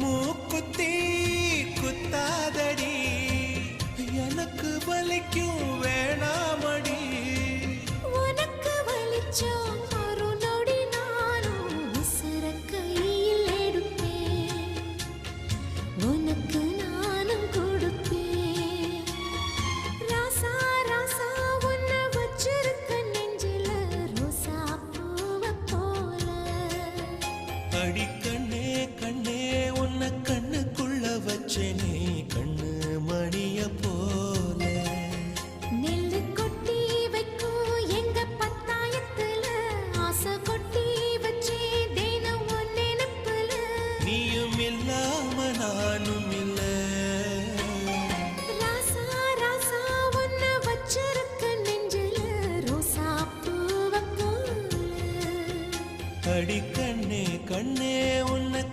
மூக்குத்தி குத்தாதடி எனக்கு வலிக்கும் வேணாமடி உனக்கு வலிச்சோ மறுநொடி நானும் உசுர கையில் எடுப்பேன் உனக்கு நானும் கொடுப்பேன் ராசா ராசா உன்னை வச்சிருக்க நெஞ்சில ரோசா பூவை போல அடி கண்ணே கண்ணே உன்னை கண்ணுக்குள்ள வச்சேனே கண்ணு மணிய போல நெல்லு கொட்டி வைக்கும் எங்க பத்தாயத்துல ஆசை கொட்டி வச்சே தினம் உன் நினைப்புல நீயும் இல்லாம நானும் இல்ல ராசா ராசா உன்னை வச்சிருக்க நெஞ்சில ரோசா பூவை போல அடி கண்ணே கண்ணே உன்னை